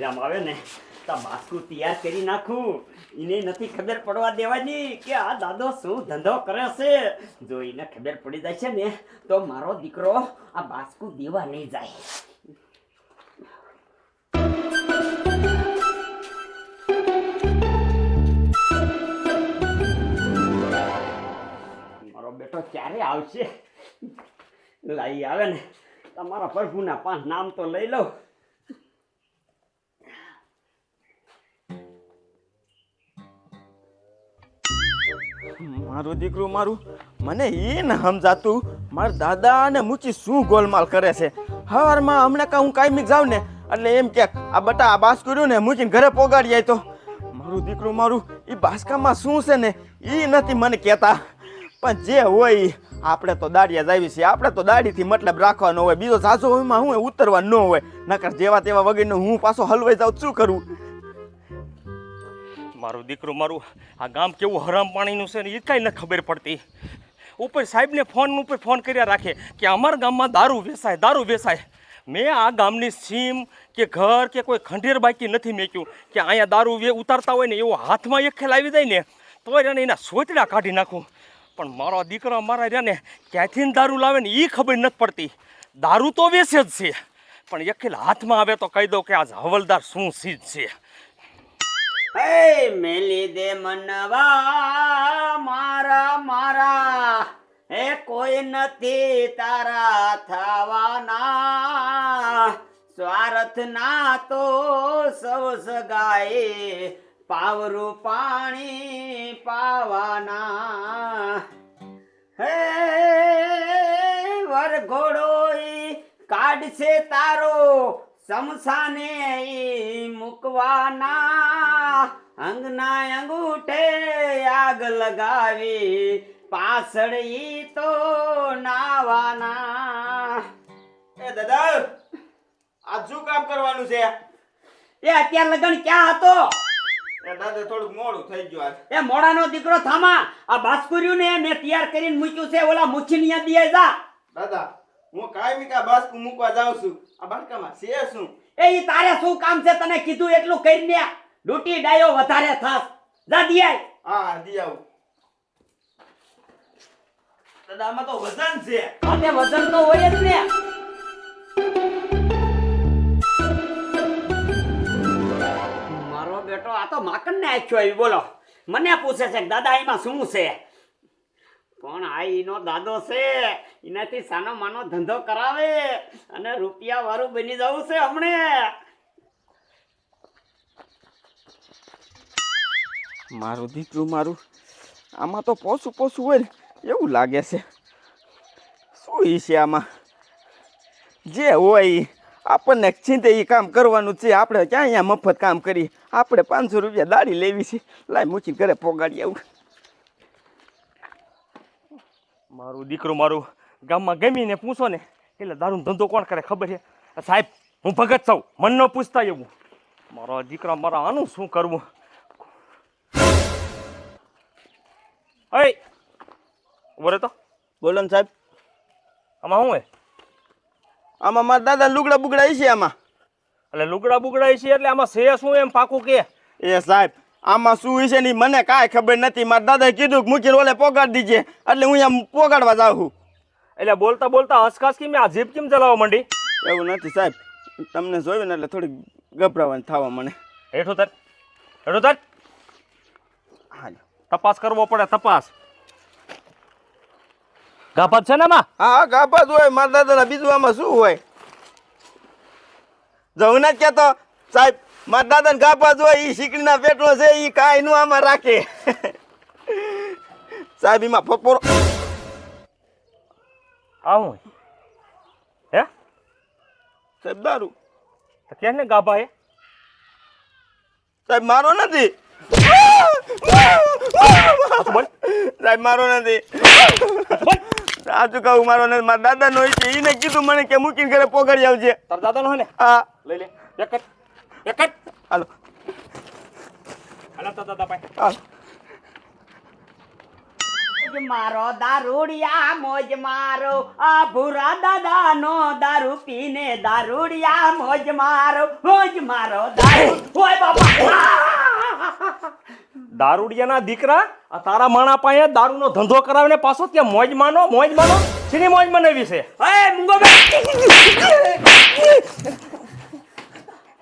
નિરામ આવે ને તો બાસ્કુ તૈયાર કરી નાખું. એને નથી ખબર પડવા દેવાની કે આ દાદો શું ધંધો કરે છે. જો એને ખબર પડી જાય છે ને તો મારો દીકરો આ બાસ્કુ દેવા નહીં જાય. મારો બેટો ક્યારે આવશે? લાઈ આવે ને તમારા પ્રભુના 5 નામ તો લઈ લો. મારું દીકરું મારું મને એ ન સમજાતું મારા દાદા અને મૂચી શું ગોલમાલ કરે છે. હવારમાં હમણાં કાં હું કાયમી જાઉં ને એટલે એમ કે આ બટા આ બાસ કર્યું ને મૂકીને ઘરે પોગાડી જાય તો મારું દીકરું મારું એ બાસકામાં શું છે ને એ નથી મને કહેતા. પણ જે હોય આપણે તો દાડિયા જ આવી છીએ. આપણે તો દાડીથી મતલબ રાખવાનો હોય. બીજો ઝાઝો એમાં હું ઉતરવા ન હોય. નકર જેવા તેવા વગરનો હું પાછો હલવાઈ જાઉં શું કરું? મારું દીકરું મારું આ ગામ કેવું હરામ પાણીનું છે ને એ કાંઈ ન ખબર પડતી. ઉપર સાહેબને ફોન કર્યા રાખે કે અમારા ગામમાં દારૂ વેચાય. મેં આ ગામની સીમ કે ઘર કે કોઈ ખંડેર બાકી નથી મેક્યું કે અહીંયા દારૂ ઉતારતા હોય ને એવો હાથમાં એક ખેલ આવી જાય ને તો એને એના સોતડા કાઢી નાખું. પણ મારો દીકરો મારા રહ્યા ને ક્યાંથી દારૂ લાવે ને એ ખબર નથી પડતી. દારૂ તો વેચે જ છે પણ એક ખેલ હાથમાં આવે તો કહી દઉં કે આજ હવલદાર શું ચીજ છે. હે મેલી દે મનવા મારા હે કોઈ નથી તારા થવાના. સ્વાર્થ ના તો સૌ સગાએ પાવરું પાણી પાવાના. હે વરઘોડો કાઢશે તારો સમસાને મૂકવાના. અંગના અંગૂઠે આગ લગાવી પાછળ ઈ તો નાવાના. એ દાદા આ શું કામ કરવાનું છે? એ અત્યાર લગન ક્યાં હતો? એ દાદા થોડુંક મોડું થઈ ગયું આજ. એ મોડાનો દીકરો થામા. આ બાસ્કુર્યું ને મેં તૈયાર કરીને મૂક્યું છે. ઓલા મુછીનિયા દિયે જા. દાદા હું કાયમી કા બાસ્કુ મૂકવા જાઉં છું. આ બાળકામાં છે શું? એ ઈ તારે શું કામ છે? તને કીધું એટલું કરીને ડૂટી ડાયો વધારે થાસ. જા દિયાય. હા દી આવું. દાદા આમાં તો વજન છે. આને વજન તો હોય જ ને. મારો બેટો આ તો માકન ને આખ્યો આવી. બોલો મને પૂછે છે કે દાદા એમાં શું છે? પણ આ ઈનો દાદો છે. એનાથી સાનો માનો ધંધો કરાવે અને રૂપિયા વાળું બની જવું છે હમણે. મારું દીકરું મારું આમાં તો પોસું હોય ને એવું લાગે છે. શું છે આમાં? જે હોય આપણને ચિંતે એ કામ કરવાનું છે. આપણે ક્યાં અહીંયા મફત કામ કરી? આપણે 500 રૂપિયા દાડી લેવી છે. લાય મૂકીને ઘરે પોગાડી આવું. મારું દીકરું મારું ગામમાં ગમીને પૂછો ને એટલે દારૂનો ધંધો કોણ કરે ખબર છે? સાહેબ હું ભગત છું, મન ન પૂછતા એવું. મારો દીકરા મારા આનું શું કરવું? અય બોલે તો બોલો ને સાહેબ. આમાં શું હે? આમાં મારા દાદા લુગડા બુગડા છે આમાં. એટલે લુગડા બુગડા છે એટલે આમાં છે શું એમ પાકું કે? એ સાહેબ આમાં શું છે ને મને કાંઈ ખબર નથી. મારા દાદાએ કીધું મૂકીને ઓલે પોગાડી દીજે એટલે હું અહીંયા પોગાડવા જાઉં. એટલે બોલતા બોલતા હસકાસ કેમ આ જીપ કેમ ચલાવવા માંડી? એવું નથી સાહેબ. તમને જોયું ને એટલે થોડીક ગભરાવાની થવા મને. હેઠું તર હાલો તપાસ કરવો પડે. તપાસ ગાભત છે ને આમાં? હા ગાભા જ હોય મારા દાદાના. બીજું આમાં શું હોય? જવું નથી કહેતો સાહેબ. મારા દાદાને ગાભા જ હોય. એ શીકડીના પેટનો છે. એ કાંઈ નું આમાં રાખે. સાહેબ એમાં ફપોરો આવું હે? સાહેબ દારૂ. તો કે ને ગાભા હે? સાહેબ મારો નથી. બોલ સાહેબ મારો નથી. સાચું કહું મારો નથી. મારા દાદાનો હોય છે. એને કીધું મને કે મૂકીને ઘરે પોગાડી આવજે. તાર દાદાનો હે ને? હા લઈ લે. એક જ હાલો હાલા તાર દાદા પાસે. હાલો મોજ મારો દારૂડિયા મોજ મારો આ ભૂરા દાદાનો દારૂ પીને દારૂડિયા મોજ મારો દારૂ ઓય બાપા દારૂડિયાના દીકરા આ તારા માણા પાસે દારૂનો ધંધો કરાવીને પાછો ત્યાં મોજ માનો શીની મોજ મનાવી છે એ મુંગો બે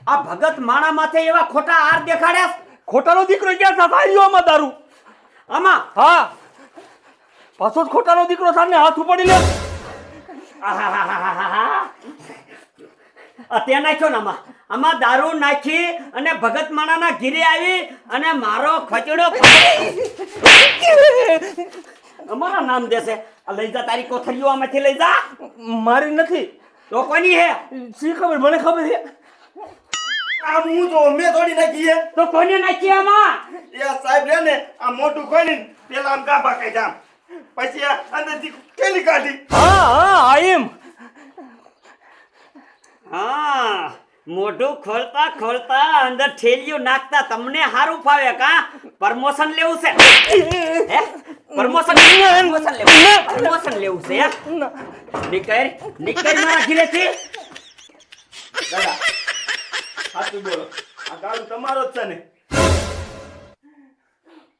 આ ભગત માણા માથે એવા ખોટા હાર દેખાડ્યા ખોટાનો દીકરો ક્યાં થતા આવ્યો આમાં દારૂ આમાં હા પાછો જ ખોટાનો દીકરો સામે હાથ ઉપાડી લે અત્યારે નાખ્યો ને આમાં દારૂ નાખી અને ભગત માણાના ઘીરે આવી અને મારો ખચડો અમારા નામ દેશે આ લઈ જા તારી કોથળીઓ આમાંથી લઈ જા મારી નથી તો કોની હે શી ખબર મને ખબર છે આ હું જો મેં થોડી નાખી છે તો કોને નાખી આમાં એ સાહેબ રે ને આ મોટું ખોલીને પેલા આમ ગાભા કાઢી જામ પછી આ અંદરથી કેલી કાઢી હા એમ હા મોઢું ખોલતા અંદર ઠેલિયું નાખતા તમને હારું ફાવે કા પ્રમોશન લેવું છે હે પ્રમોશન લેવું છે હે? નીકળ મારા ઘીરેથી દાદા સાચું બોલો આ દારૂ તમારો જ છે ને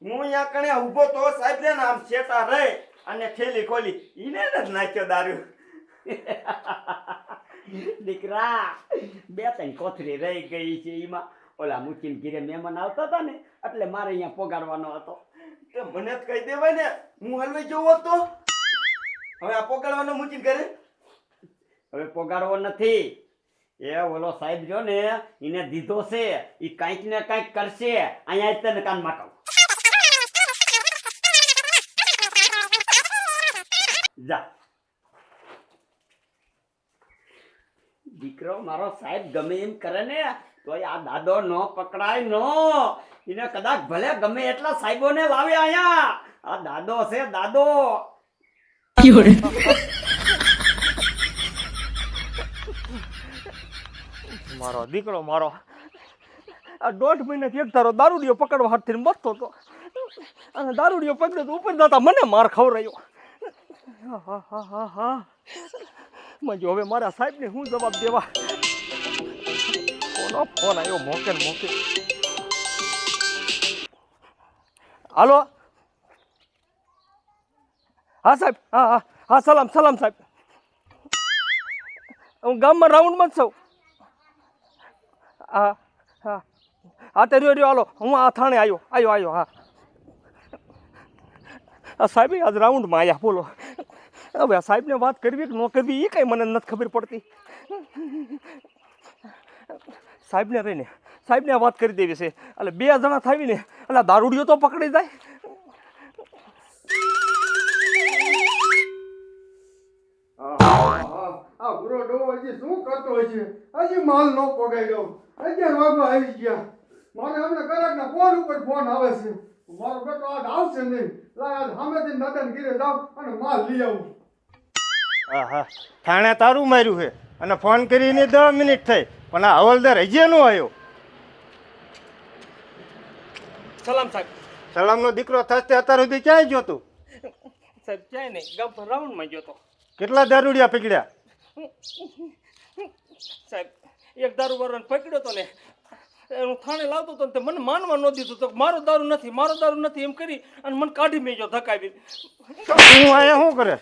હું અહીંયા કણે ઊભો તો સાહેબ રે ને આમ શેતા રહે અને થેલી ખોલી ઈને જ નાખ્યો દારૂ દીકરા બે ત્રણ કોથળી રહી ગઈ છે એમાં ઓલા મુચીન ઘીરે મહેમાન આવતા હતા ને એટલે મારે અહીંયા પોગાડવાનો હતો તે મને જ કહી દેવાય ને હું હલવાઈ ગયો હોત તો હવે આ પોકાળવાનો મૂકીને કરે હવે પોગાડવો નથી એ ઓલો સાહેબ જો ને એને દીધો છે એ કાંઈક ને કાંઈક કરશે અહીંયા જ તને કાનમાં કહું જા દીકરો મારો સાહેબ ગમે એમ કરે ને તોય આ દાદો નો પકડાય નો એને કદાચ ભલે ગમે એટલા સાહેબોને લાવે અહીંયા આ દાદો છે દાદો મારો દીકરો મારો આ 1.5 મહિનાથી એક ધારો દારૂડિયો પકડવા હાથથી બસતો હતો અને દારૂડિયો પકડ્યો તો ઉપર જતા મને માર ખવરાયો હા મજો હવે મારા સાહેબને હું જવાબ દેવા ફોન આવ્યો મોકે હાલો હા સાહેબ હા સલામ સાહેબ હું ગામમાં રાઉન્ડમાં જ છું હા તે રહ્યો હાલો હું આ થાણે આવ્યો હા આ સાહેબ આજ રાઉન્ડમાં આવ્યા બોલો હવે આ સાહેબને વાત કરવી કે ન કરવી એ કાંઈ મને નથી ખબર પડતી સાહેબને રહીને સાહેબને આ વાત કરી દેવી છે એટલે 2 જણા થાવીને એટલે દારૂડિયો તો પકડી જાય આ બુરો ડો હજી શું કરતો હોય છે હજી માલ નો પોગાડ્યો 11 વાગવા આવી ગયા મારે હમણાં કલાકના ફોન ઉપર ફોન આવે છે મારો બેટો આજ આવશે નહીં લાય આજ સામેથી દાદાને ઘરે જાવ અને માલ લઈ આવું હા થાણે તારું માર્યું છે અને ફોન કરીને 10 મિનિટ થઈ પણ આ હવલદાર હજી નો આવ્યો સલામ સાહેબ સલામનો દીકરો થશે અત્યાર સુધી ક્યાંય ગયો તું સાહેબ ક્યાંય નહીં ગામ પર રાઉન્ડમાં ગયો તો કેટલા દારૂડિયા પકડ્યા સાહેબ એક દારૂ વાળાને પકડ્યો તો ને હું થાણે લાવતો હતો ને તે મને માનવા ન દીધું તો મારો દારૂ નથી એમ કરી અને મને કાઢી મેજો ધકાવી તો તું અહીંયા શું કરે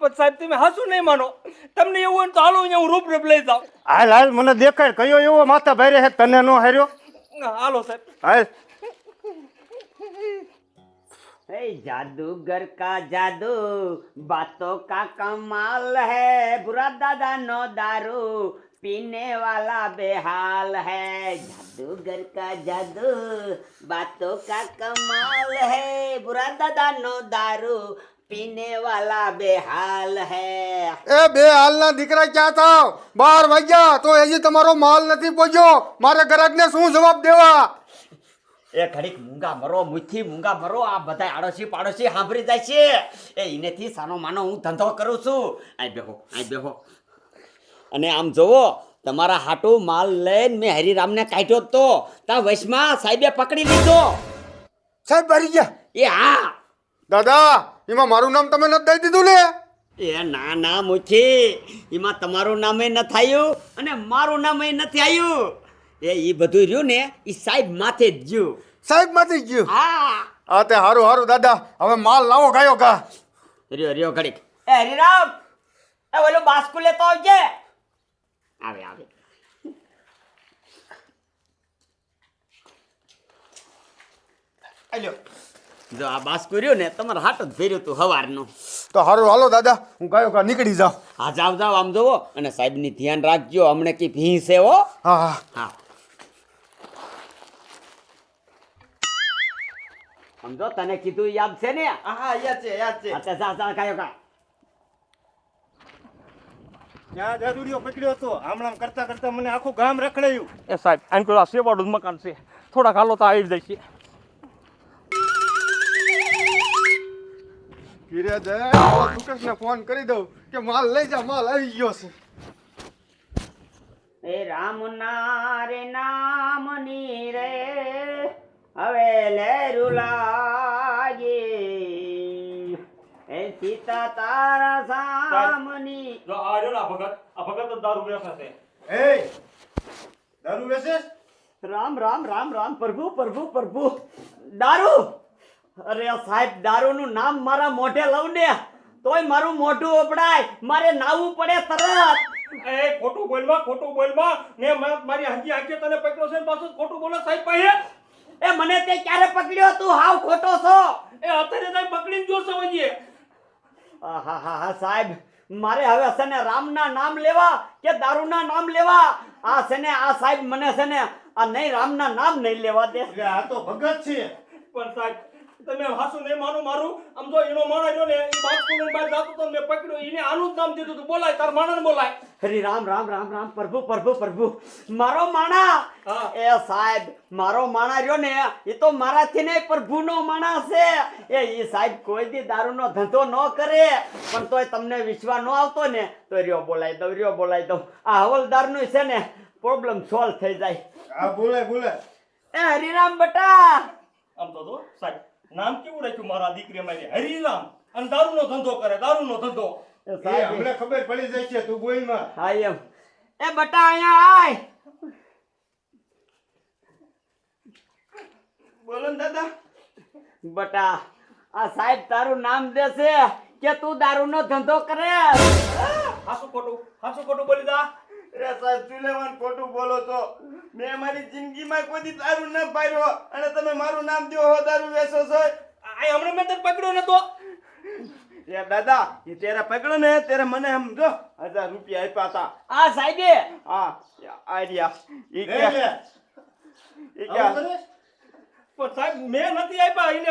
પણ સાહેબ તમે હાસું નહીં માનો તમને એવું હોય ને તો હાલો અહીંયા હું રૂપ લઈ જાઉં હાલ મને દેખાય કયો એવો માથા ભારે છે તને નો હાર્યો હાલો સાહેબ હાલ जादूगर का जादू बातों का कमाल है बुरा दादा नो दारू पीने वाला बेहाल है जादूगर का जादू बातों का कमाल है बुरा दादा नो दारू पीने वाला बेहाल है એ બે હાલના દીકરા ક્યાં થાવ 12 વાગ્યા તો હજી તમારો માલ નથી પહોંચ્યો મારે ગ્રાહકને શું જવાબ દેવા એ ઘડીક મૂંગા મરો મુઠ્ઠી મૂંગા મરો આ બધા આડોશી પાડોશી સાંભળી જાય છે એ એનેથી સાનો માનો હું ધંધો કરું છું અહીં બેહો અને આમ જોવો તમારા હાટુ માલ લઈને મેં હરિરામને કાઢ્યો તો તા વશમાં સાહેબે પકડી લીધો સાહેબ ભરી ગયા એ હા દાદા એમાં મારું નામ તમે નથી દઈ દીધું ને? એ ના ના મુખી, એમાં તમારું નામે નથી આવ્યું અને મારું નામે નથી આવ્યું. એ બધું રહ્યું ને એ સાહેબ માથે જ ગયું. સાહેબ માંથી ગયું. હા હા તે હારું હારું દાદા, હવે માલ લાવો ગાયો કા. રહ્યો રહ્યો ઘડીક. એ હરિરામ, એ ઓલો બાસ્કુ લેતો આવજે. આવે આવે. આલ્યો. જો આ બાસ્કુ રહ્યું ને તમારે હાટ જ ભર્યું તું હવારનું. તો હારું હાલો દાદા, હું ગાયો કા નીકળી જાઉં. હા જાવ જાવ, આમ જોવો અને સાહેબની ધ્યાન રાખજો, હમણે કી ભી છે હો. હા હા. હા સમજો, તને કીધું યાદ છે ને? હા યાદ છે યાદ છે. અચ્છા જા જા કાયો કા. ત્યાં જરૂરીઓ પકડ્યો હતો, આમણામ કરતા કરતા મને આખું ગામ રખડાયું. એ સાહેબ આને પેલું આ સેવાળું જ મકાન છે, થોડાક હાલો તો આવી જાય છે. ઘીરે જાય સુકેશને ફોન કરી દઉં કે માલ લઈ જા, માલ આવી ગયો છે. એ રામ ના રે નામની રે હવે લેરું લાગે, એ સીતા તારા સામની. જો આ રહ્યો ને આ ભગત જ દારૂ વેચે છે. એ દારૂ વેચેસ? રામ રામ રામ રામ, પ્રભુ પ્રભુ પ્રભુ. દારૂ? અરે સાહેબ, દારૂનું નામ મારા મોઢે લઉં ને તોય મારું મોઢું ઓપડાય, મારે નાવું પડે તરત. એ ખોટું બોલમાં, ખોટું બોલમાં. મેં મારી હજી આંખે તને પકડ્યો છે ને પાછું ખોટું બોલે સાહેબ પાસે. એ મને તે ક્યારે પકડ્યો? તું હાવ ખોટો છો. એ અત્યારે સાહેબ પકડીને જો સમજીએ. હા હા હા સાહેબ, મારે હવે છે ને રામના નામ લેવા કે દારૂના નામ લેવા? આ છે ને આ સાહેબ મને છે ને આ નહીં રામના નામ નહીં લેવા દે. એટલે આ તો ભગત છે. પણ સાહેબ તમે હાસું નહીં માનો મારું. આમ જો એનો માણા રહ્યો ને એ બાજકુનો બહાર જાતો તો મેં પકડ્યો, એને આનું જ નામ દીધું તું. બોલાય તાર માણાને બોલાય. હરી રામ રામ રામ રામ, પ્રભુ પ્રભુ પ્રભુ. મારો માણા? હા. એ સાહેબ, મારો માણા રહ્યો ને એ તો મારાથી નહીં પ્રભુનો માણા છે. એ સાહેબ કોઈ દી દારૂનો ધંધો ન કરે, પણ તોય તમને વિશ્વાસ ન આવતો ને તો રહ્યો બોલાઈ દઉં, રહ્યો બોલાઈ દઉં. આ હવલદારનું છે ને પ્રોબ્લેમ સોલ્વ થઈ જાય. આ બોલે બોલે. એ હરિરામ બટા. આમ તો જો સાહેબ નામ કેવું રાખ્યું મારા દીકરી મારી, હરિરામ. અને દારૂનો ધંધો કરે, દારૂનો ધંધો. એ એ સાહેબ હમણાં ખબર પડી જાય છે, તું બોલમાં. હા એમ. એ બટા અહીંયા આય. બોલો ને દાદા. બટા આ સાહેબ તારું નામ દેશે કે તું દારૂનો ધંધો કરે? હાસું ખોટું બોલી જા. અરે સાહેબ સુલેમાન ખોટું બોલો છો. મેં મારી જિંદગીમાં કોઈ દી દારૂ ન પાડ્યો અને તમે મારું નામ દો હો દારૂ વેચો છો. આ હમણાં મેં તને પકડ્યો નતો. એ દાદા એ તેરા પકડો ને ત્યારે મને એમ જો 1000 રૂપિયા આપ્યા હતા. આ સાહેબે? હા આઈડિયા ઈ લે લે. કે આવું કરે? પણ સાહેબ મેં નથી આપ્યા, એને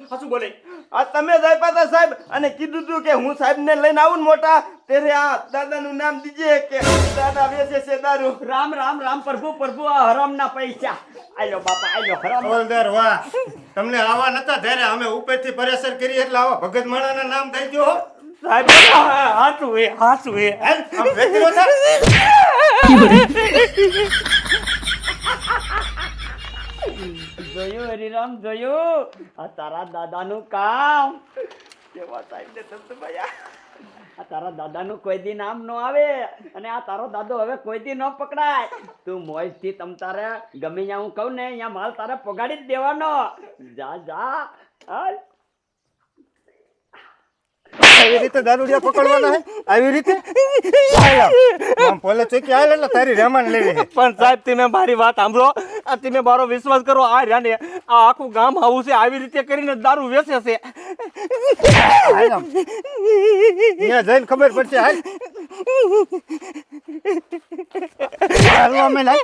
હાસું બોલે. આ તમે જ આપ્યા હતા સાહેબ, અને કીધું તું કે હું સાહેબ ને લઈને આવું ને મોટા ત્યારે આ દાદાનું નામ દીજે કે દાદા વેચે છે દારૂ. રામ રામ રામ, પ્રભુ પ્રભુ. આ હરામના પૈસા. આલ્યો બાપા આલ્યો હરામ. હવલદાર વાહ, તમને આવા નતા ત્યારે અમે ઉપરથી પરેશર કરી એટલે આવા ભગત માણાના નામ દઈ દો. સાહેબ હાસું એ. હાલ, આમ વેચી દો જોયું હરિરામ, જોયું આ તારા દાદાનું કામ કેવા સાહેબ ને ધમધમાયા. આ તારા દાદાનું કોઈ દી નામ ન આવે અને આ તારો દાદો હવે કોઈ દી ન પકડાય. તું મોજથી તમ તારે ગમે ત્યાં હું કહું ને અહીંયા માલ તારે પગાડી જ દેવાનો. જા જા હાલ. આવી રીતે દારૂડિયા પકડવાના હે? આવી રીતે આમ પોલે ચોકી આલે એટલે તારી રહેમાન લેવી છે. પણ સાહેબ તમે મારી વાત સાંભળો, આ તમે મારો વિશ્વાસ કરો. આ રહ્યા ને આ આખું ગામ આવું છે, આવી રીતે કરીને દારૂ વેચે છે. હાલ આમ. અહીંયા જઈને ખબર પડશે. હાલ હાલવા મેં લાય.